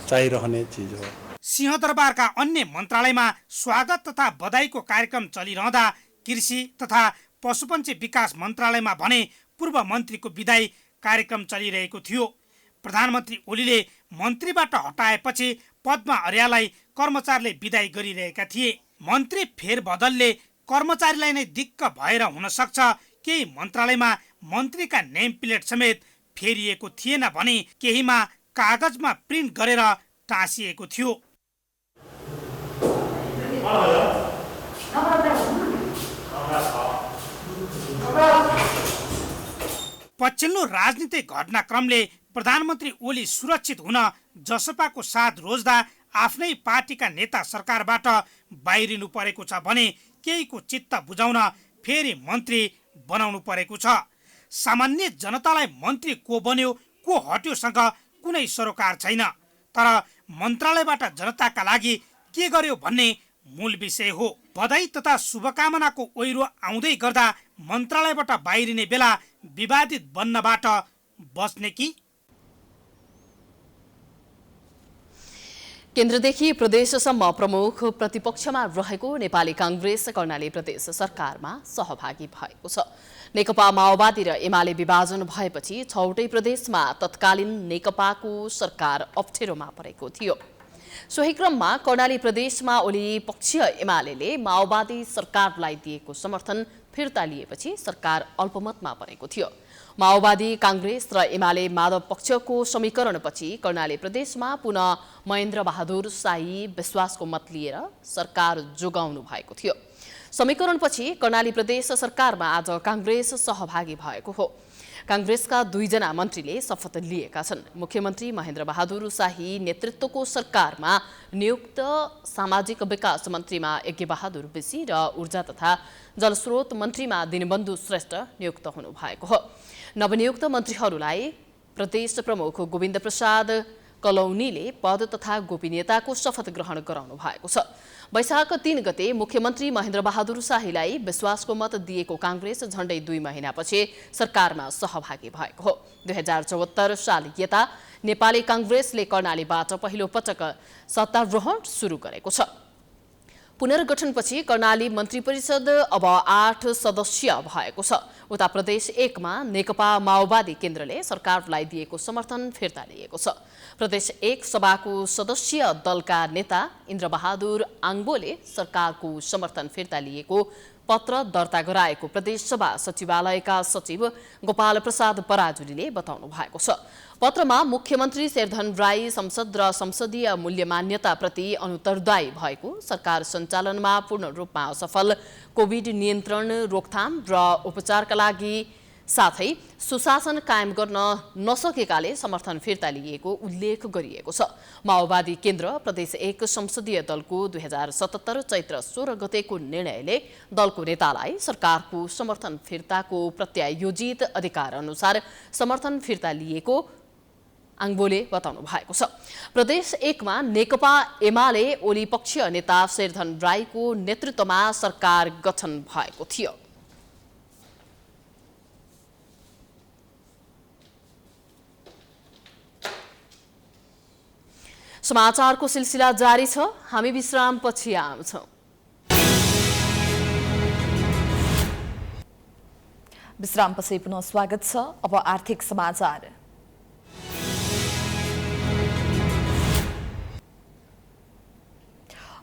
चाहिरहने चिज हो। सिंहदरबारका अन्य मन्त्रालयमा स्वागत तथा बधाईको कार्यक्रम चलिरहँदा कृषि तथा पशुपन्छी विकास मन्त्रालयमा भने पूर्व मन्त्रीको विदाई कार्यक्रम चलिरहेको थियो। प्रधानमन्त्री ओलीले मन्त्रीबाट हटाएपछि पद्मा अर्याललाई कर्मचारीले विदाई गरिरहेका थिए। मन्त्री फेरबदलले कर्मचारीलाई नै दिक्क भएर हुन सक्छ। केही मन्त्रालयमा मन्त्रीका नेम प्लेट समेत फेरिएको थिएन भने केहीमा कागजमा प्रिन्ट गरेर टाँसिएको थियो। पछिल्लो राजनीतिक घटनाक्रमले प्रधानमन्त्री ओली सुरक्षित हुन जसपाको साथ रोज्दा आफ्नै पार्टीका नेता सरकारबाट बाहिरिनु परेको छ भने केहीको चित्त बुझाउन फेरि मन्त्री बनाउनु परेको छ। सामान्य जनतालाई मन्त्री को बन्यो को हट्योसँग कुनै सरोकार छैन, तर मन्त्रालयबाट जनताका लागि के गर्यो भन्ने मूल विषय हो। बधाई तथा शुभकामनाको ओइरो आउँदै गर्दा मन्त्रालयबाट बाहिरिने बेला विवादित बन्नबाट बच्ने कि? केन्द्रदेखि प्रदेशसम्म प्रमुख प्रतिपक्षमा रहेको नेपाली कांग्रेस कर्णाली प्रदेश सरकारमा सहभागी भएको छ। नेकपा माओवादी र एमाले विभाजन भएपछि 6वटै प्रदेशमा तत्कालीन नेकपाको सरकार अप्ठ्यारोमा परेको थियो। सोही क्रममा कर्णाली प्रदेशमा ओली पक्षीय एमाले माओवादी सरकारलाई दिएको समर्थन फिर्ता लिएपछि सरकार अल्पमतमा परेको थियो। माओवादी, कांग्रेस र एमाले माधव पक्षको समीकरणपछि कर्णाली प्रदेशमा पुनः महेन्द्र बहादुर शाही विश्वासको मत लिएर सरकार जोगाउनु भएको थियो। समीकरणपछि कर्णाली प्रदेश सरकारमा आज कांग्रेस सहभागी भएको हो। कांग्रेसका 2 जना मन्त्रीले शपथ लिएका छन्। मुख्यमन्त्री महेन्द्र बहादुर शाही नेतृत्वको सरकारमा नियुक्त सामाजिक विकास मन्त्रीमा यज्ञबहादुर बेसी र ऊर्जा तथा जलस्रोत मन्त्रीमा दिनबन्धु श्रेष्ठ नियुक्त हुनु भएको हो। नवनियुक्त मन्त्रीहरूलाई प्रदेश प्रमुख गोविन्द प्रसाद कलौनीले पद तथा गोपनीयताको शपथ ग्रहण गराउनु भएको छ। वैशाख 3 गते मुख्यमन्त्री महेन्द्र बहादुर शाहीलाई विश्वासको मत दिएको कांग्रेस झण्डै 2 महिनापछि सरकारमा सहभागी भएको हो। 2074 साल यता नेपाली कांग्रेसले कर्णालीबाट पहिलो पटक सत्तारोहण सुरु गरेको छ। पुनर्गठनपछि कर्णाली मन्त्री परिषद अब 8 सदस्य भएको छ। उता प्रदेश 1 मा नेकपा माओवादी केन्द्रले सरकारलाई दिएको समर्थन फिर्ता लिएको छ। प्रदेश 1 सभाको सदस्य दलका नेता इन्द्रबहादुर आङ्बोले सरकारको समर्थन फिर्ता लिएको पत्र दर्ता गराएको प्रदेश सभा सचिवालयका सचिव गोपाल प्रसाद पराजुलीले बताउनु भएको छ। पत्रमा मुख्यमन्त्री शेरधन राई संसद र संसदीय मूल्य मान्यताप्रति अनुत्तरदायी भएको, सरकार सञ्चालनमा पूर्ण रूपमा असफल, कोभिड नियन्त्रण, रोकथाम र उपचारका लागि साथै सुशासन कायम गर्न नसकेकाले समर्थन फिर्ता लिएको उल्लेख गरिएको छ। माओवादी केन्द्र प्रदेश 1 संसदीय दलको 2077 चैत्र 16 गतेको निर्णयले दलको नेतालाई सरकारको समर्थन फिर्ताको प्रत्यायोजित अधिकार अनुसार समर्थन फिर्ता लिएको आङ्बोले बताउनु भएको छ। प्रदेश 1 मा नेकपा एमाले ओली पक्षीय नेता शेरधन राईको नेतृत्वमा सरकार गठन भएको थियो। समाचारको सिलसिला जारी छ। हामी विश्रामपछि आउँछौँ। विश्रामपछि पुनः स्वागत छ। अब आर्थिक समाचार।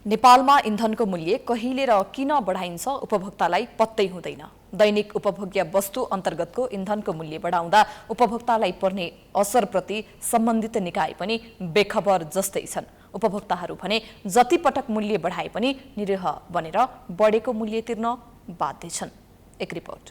नेपालमा इन्धनको मूल्य कहिले र किन बढाइन्छ उपभोक्तालाई पत्तै हुँदैन। दैनिक उपभोग्य वस्तु अन्तर्गतको इन्धनको मूल्य बढाउँदा उपभोक्तालाई पर्ने असरप्रति सम्बन्धित निकाय पनि बेखबर जस्तै छन्। उपभोक्ताहरू भने जति पटक मूल्य बढाए पनि निरीह बनेर बढेको मूल्य तिर्न बाध्य छन्। एक रिपोर्ट।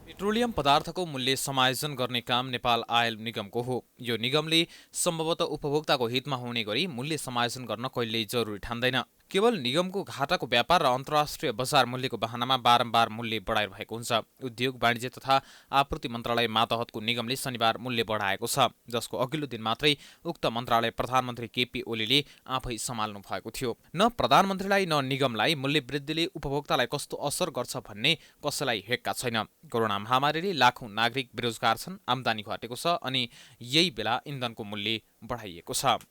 पेट्रोलियम पदार्थको मूल्य समायोजन गर्ने काम नेपाल आयल निगमको हो। यो निगमले सम्भवतः उपभोक्ताको हितमा हुने गरी मूल्य समायोजन गर्न कहिल्यै जरुरी ठान्दैन। केवल निगमको घाटाको व्यापार र अन्तर्राष्ट्रिय बजार मूल्यको बहानामा बारम्बार मूल्य बढाइरहेको हुन्छ। उद्योग, वाणिज्य तथा आपूर्ति मन्त्रालय मातहतको निगमले शनिबार मूल्य बढाएको छ, जसको अघिल्लो दिन मात्रै उक्त मन्त्रालय प्रधानमन्त्री केपी ओलीले आफै सम्हाल्नु भएको थियो। न प्रधानमन्त्रीलाई न निगमलाई मूल्य वृद्धिले उपभोक्तालाई कस्तो असर गर्छ भन्ने कसैलाई हेक्का छैन। कोरोना महामारीले लाखौं नागरिक बेरोजगार छन्, आम्दानी घटेको छ अनि यही बेला इन्धनको मूल्य बढाइएको छ।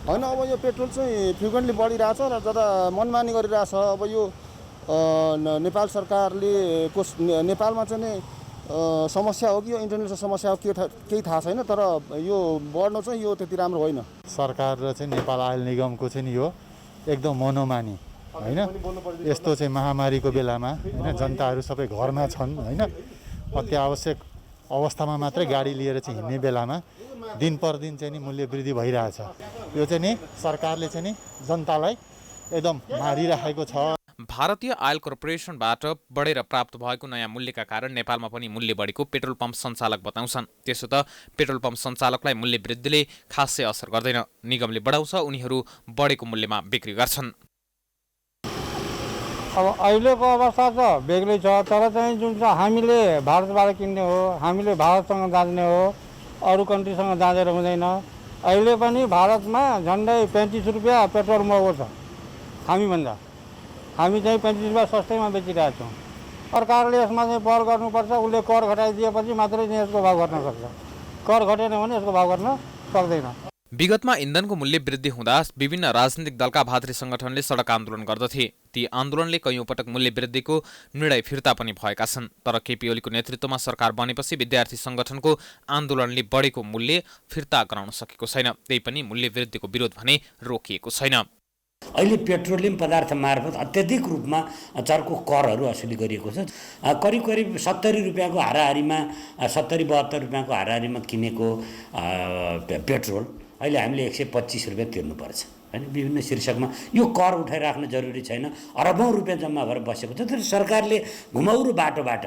होइन, अब यो पेट्रोल चाहिँ फ्रिक्वेन्टली बढिरहेछ र जता मनमानी गरिरहेछ। अब यो नेपाल सरकारले नेपालमा चाहिँ समस्या हो कि यो इन्टरनेसनल समस्या हो केही थाहा छैन, तर यो बढ्नु चाहिँ यो त्यति राम्रो होइन। सरकार र चाहिँ नेपाल आयल निगमको चाहिँ यो एकदम मनोमानी होइन। यस्तो चाहिँ महामारीको बेलामा होइन, जनताहरू सबै घरमा छन् होइन, अत्यावश्यक अवस्थामा मात्रै गाडी लिएर चाहिँ हिँड्ने बेलामा दिन पर दिन चाहिँ नि मूल्य वृद्धि भइरहेछ। यो चाहिँ नि सरकारले चाहिँ नि जनतालाई एकदम मारिराखेको छ। भारतीय आयल कर्पोरेसनबाट बढेर प्राप्त भएको नयाँ मूल्यका कारण नेपालमा पनि मूल्य बढेको पेट्रोल पम्प सञ्चालक बताउँछन्। त्यसो त पेट्रोल पम्प सञ्चालकलाई मूल्य वृद्धिले खासै असर गर्दैन। निगमले बढाउँछ, उनीहरू बढेको मूल्यमा बिक्री गर्छन्। अब अहिलेको अवस्था त बेग्लै छ, तर चाहिँ जुन चाहिँ हामीले भारतबाट किन्ने हो, हामीले भारतसँग जाँच्ने हो, अरू कन्ट्रीसँग जाँचेर हुँदैन। अहिले पनि भारतमा झन्डै 35 रुपियाँ पेट्रोल महँगो छ हामीभन्दा। हामी चाहिँ 35 रुपियाँ सस्तैमा बेचिरहेका छौँ। सरकारले यसमा चाहिँ पहल गर्नुपर्छ। उसले कर घटाइदिएपछि मात्रै चाहिँ यसको भाव घट्न सक्छ। कर घटेन भने यसको भाव घट्न सक्दैन। विगतमा इन्धनको मूल्य वृद्धि हुँदा विभिन्न राजनीतिक दलका भातृ संगठनले सडक आन्दोलन गर्दथे। ती आन्दोलनले कैयौं पटक मूल्य वृद्धिको निर्णय फिर्ता पनि भएका छन्। तर केपी ओलीको नेतृत्वमा सरकार बनेपछि विद्यार्थी संगठनको आन्दोलनले बढेको मूल्य फिर्ता गराउन सकेको छैन। त्यही पनि मूल्य वृद्धिको विरोध भने रोकिएको छैन। अहिले पेट्रोलियम पदार्थ मार्फत अत्यधिक रूपमा चर्को करहरू असुली गरिएको छ। करिब करिब 70 रुपियाँको हाराहारीमा 70-72 रुपियाँको हाराहारीमा किनेको पेट्रोल अहिले हामीले 125 रुपियाँ तिर्नुपर्छ हैन। विभिन्न शीर्षकमा यो कर उठाइराख्न जरुरी छैन। अरबौं रुपियाँ जम्मा भएर बसेको छ। तर सरकारले घुमाउरो बाटोबाट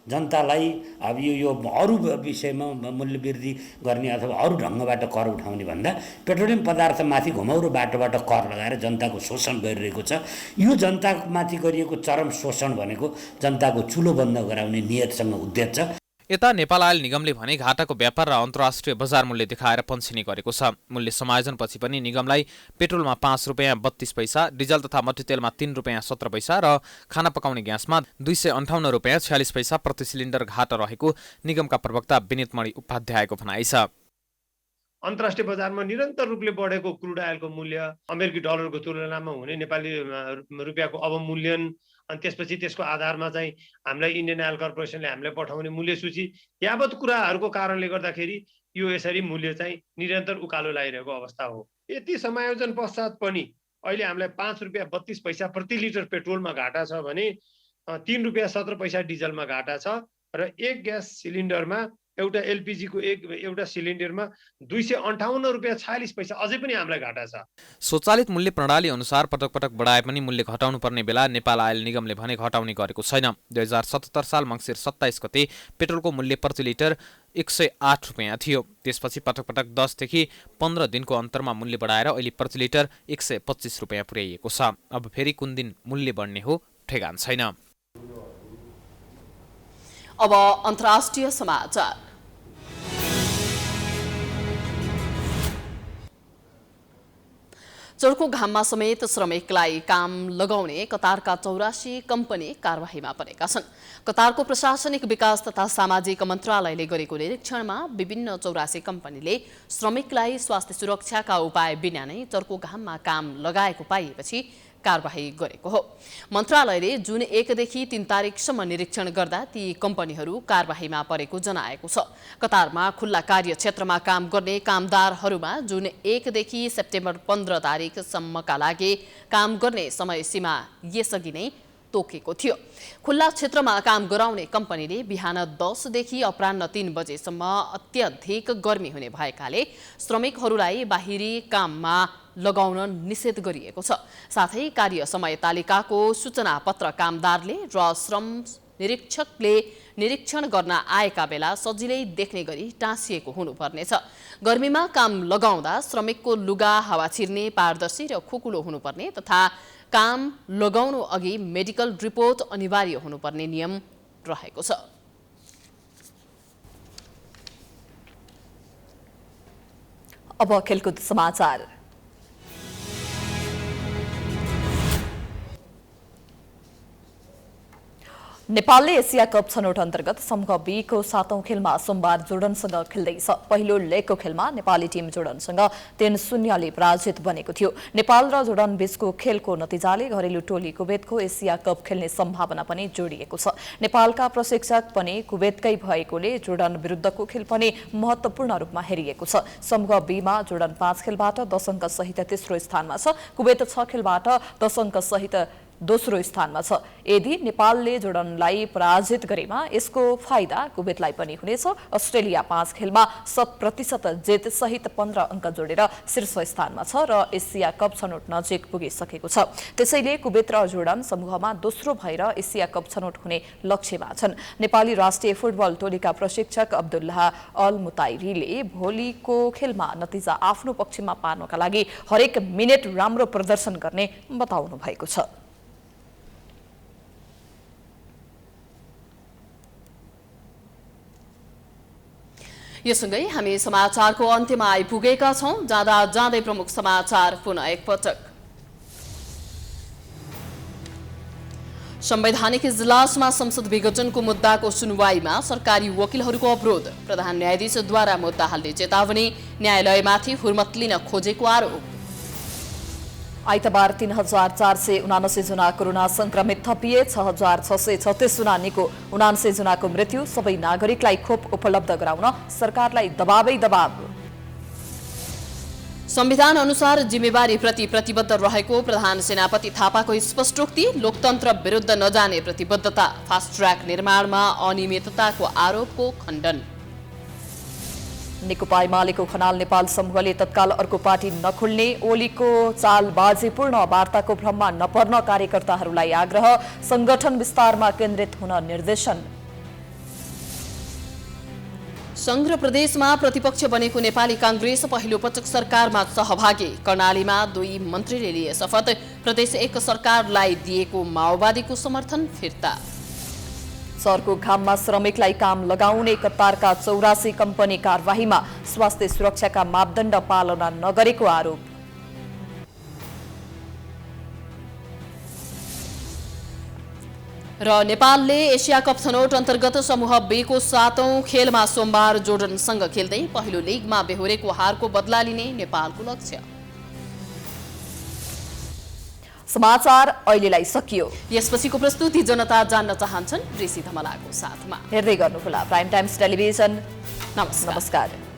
जनतालाई अब यो अरू विषयमा मूल्य वृद्धि गर्ने अथवा अरू ढङ्गबाट कर उठाउने भन्दा पेट्रोलियम पदार्थमाथि घुमाउरो बाटोबाट कर लगाएर जनताको शोषण गरिरहेको छ। यो जनतामाथि गरिएको चरम शोषण भनेको जनताको चुलो बन्द गराउने नियतसँग उद्देश्य छ। यता नेपाल आयल निगमले भने घाटाको व्यापार र अन्तर्राष्ट्रिय बजार मूल्य देखाएर पन्छिने गरेको छ। मूल्य समायोजनपछि पनि निगमलाई पेट्रोलमा 5 रुपियाँ 32 पैसा, डिजल तथा मट्टीतेलमा 3 रुपियाँ 17 पैसा र खाना पकाउने ग्यासमा 258 रुपियाँ 46 पैसा प्रति सिलिन्डर घाटा रहेको निगमका प्रवक्ता विनितमणि उपाध्यायको भनाइ छ। अन्तर्राष्ट्रिय बजारमा निरन्तर रूपले बढेको क्रुड आयलको मूल्य, अमेरिकी डलरको तुलनामा हुने नेपाली रुपियाँको अवमूल्यन, अनि त्यसपछि त्यसको आधारमा चाहिँ हामीलाई इन्डियन आयल कर्पोरेसनले हामीलाई पठाउने मूल्य सूची, यावत कुराहरूको कारणले गर्दाखेरि यो यसरी मूल्य चाहिँ निरन्तर उकालो लागिरहेको अवस्था हो। यति समायोजन पश्चात पनि अहिले हामीलाई 5 रुपियाँ 32 पैसा प्रति लिटर पेट्रोलमा घाटा छ भने 3 रुपियाँ 17 पैसा डिजलमा घाटा छ र एक ग्यास सिलिन्डरमा एउटा एलपीजी को एउटा सिलिन्डरमा 258 रुपियाँ 46 पैसा अझै पनि हामीलाई घाटा छ। स्वचालित मूल्य प्रणाली अनुसार पटक पटक बढाए पनि मूल्य घटाउनु पर्ने बेला नेपाल आयल निगमले भने घटाउने गरेको छैन। 2077 साल मङ्सिर 27 गते पेट्रोलको मूल्य प्रति लिटर 108 रुपियाँ थियो। त्यसपछि पटक पटक 10 देखि 15 दिनको अन्तरमा मूल्य बढाएर अहिले प्रति लिटर 125 रुपियाँ पुर्याइएको छ। अब फेरि कुन दिन मूल्य बढ्ने हो ठेगान छैन। अब अन्तर्राष्ट्रिय समाचार। चर्को घाममा समेत श्रमिकलाई काम लगाउने कतारका 84 कम्पनी कारबाहीमा परेका छन्। कतारको प्रशासनिक विकास तथा सामाजिक मन्त्रालयले गरेको निरीक्षणमा विभिन्न 84 कम्पनीले श्रमिकलाई स्वास्थ्य सुरक्षाका उपाय बिना नै चर्को घाममा काम लगाएको पाइएपछि कारबाही गरेको हो। मन्त्रालयले जुन 1 देखि 3 तारिकसम्म निरीक्षण गर्दा ती कम्पनीहरू कारबाहीमा परेको जनाएको छ। कतारमा खुल्ला कार्यक्षेत्रमा काम गर्ने कामदारहरूमा जुन 1 देखि सेप्टेम्बर 15 तारिकसम्मका लागि काम गर्ने समय सीमा यसअघि नै तोकेको थियो। खुल्ला क्षेत्रमा काम गराउने कम्पनीले बिहान 10 देखि अपराह्न 3 बजेसम्म अत्यधिक गर्मी हुने भएकाले श्रमिकहरूलाई बाहिरी काममा लगाउन निषेध गरिएको छ। साथै कार्य समय तालिकाको सूचना पत्र कामदारले र श्रम निरीक्षकले निरीक्षण गर्न आएका बेला सजिलै देख्ने गरी टाँसिएको हुनुपर्नेछ। गर्मीमा काम लगाउँदा श्रमिकको लुगा हावा छिर्ने, पारदर्शी र खुकुलो हुनुपर्ने तथा काम लगाउनु अघि मेडिकल रिपोर्ट अनिवार्य हुनुपर्ने नियम रहेको छ। अब खेलकुद समाचार। नेपालले एसिया कप छनौट अन्तर्गत समूह बी को 7औं खेलमा सोमबार जोर्डनसँग खेल्दैछ। पहिलो लेगको खेलमा नेपाली टिम जोर्डनसँग 3-0ले पराजित बनेको थियो। नेपाल र जोर्डन बीचको खेलको नतिजाले घरेलु टोली कुवेतको एसिया कप खेल्ने सम्भावना पनि जोडिएको छ। नेपालका प्रशिक्षक पनि कुवेतकै भएकोले जोर्डन विरुद्धको खेल पनि महत्त्वपूर्ण रूपमा हेरिएको छ। समूह बीमा जोर्डन 5 खेलबाट 10 अङ्क सहित तेस्रो स्थानमा छ। कुवेत 6 खेलबाट 10 अङ्क सहित दोस्रो स्थानमा छ। यदि नेपालले जोर्डनलाई पराजित गरेमा यसको फाइदा कुवेतलाई पनि हुनेछ। अस्ट्रेलिया 5 खेलमा 100% जित सहित 15 अङ्क जोडेर शीर्ष स्थानमा छ र एसिया कप छनौट नजिक पुगिसकेको छ। त्यसैले कुवेत र जोर्डन समूहमा दोस्रो भएर एसिया कप छनौट हुने लक्ष्यमा छन्। नेपाली राष्ट्रिय फुटबल टोलीका प्रशिक्षक अब्दुल्लाह अल मुताइरीले भोलिको खेलमा नतिजा आफ्नो पक्षमा पार्नका लागि हरेक मिनेट राम्रो प्रदर्शन गर्ने बताउनु भएको छ। यो सँगै हामी समाचारको अन्त्यमा आइपुगेका छौं। जाँदा जाँदै प्रमुख समाचार पुनः एकपटक। संवैधानिक इजलासमा संसद विघटनको मुद्दाको सुनवाईमा सरकारी वकिलहरूको अवरोध। प्रधान न्यायाधीशद्वारा मुद्दा हाल्ने चेतावनी। न्यायालयमाथि हुर्मत लिन खोजेको आरोप। आइतबार 3479 जना कोरोना संक्रमित थपिए। 6636 जना निको। 79 जनाको मृत्यु। सबै नागरिकलाई खोप उपलब्ध गराउन सरकारलाई दबाबै दबाब। संविधान अनुसार जिम्मेवारी प्रति प्रतिबद्ध रहेको प्रधान सेनापति थापाको स्पष्टोक्ति। लोकतन्त्र विरुद्ध नजाने प्रतिबद्धता। फास्ट ट्र्याक निर्माणमा अनियमितताको आरोपको खण्डन। नेकपा एमालेको खनाल नेपाल समूहले तत्काल अर्को पार्टी नखोल्ने। ओलीको चालबाजीपूर्ण वार्ताको भ्रममा नपर्न कार्यकर्ताहरूलाई आग्रह। संगठन विस्तारमा केन्द्रित हुन निर्देशन। संघ र प्रदेशमा प्रतिपक्ष बनेको नेपाली कांग्रेस पहिलो पटक सरकारमा सहभागी। कर्णालीमा 2 मन्त्रीले लिए शपथ। प्रदेश 1 सरकारलाई दिएको माओवादीको समर्थन फिर्ता। सरको घाममा श्रमिकलाई काम लगाउने कतारका 84 कम्पनी कारवाहीमा। स्वास्थ्य सुरक्षाका मापदण्ड पालना नगरेको आरोप। र नेपालले एसिया कप छनौट अन्तर्गत समूह बी को 7औं खेलमा सोमबार जोर्डनसँग खेल्दै पहिलो लिगमा बेहोरेको हारको बदला लिने नेपालको लक्ष्य। समाचार अहिलेलाई सकियो। यसपछिको प्रस्तुति जनता जान्न चाहन्छन् ऋषि धमलाको साथमा। हेर्दै गर्नुहोला प्राइम टाइम्स टेलिभिजन। नमस्कार।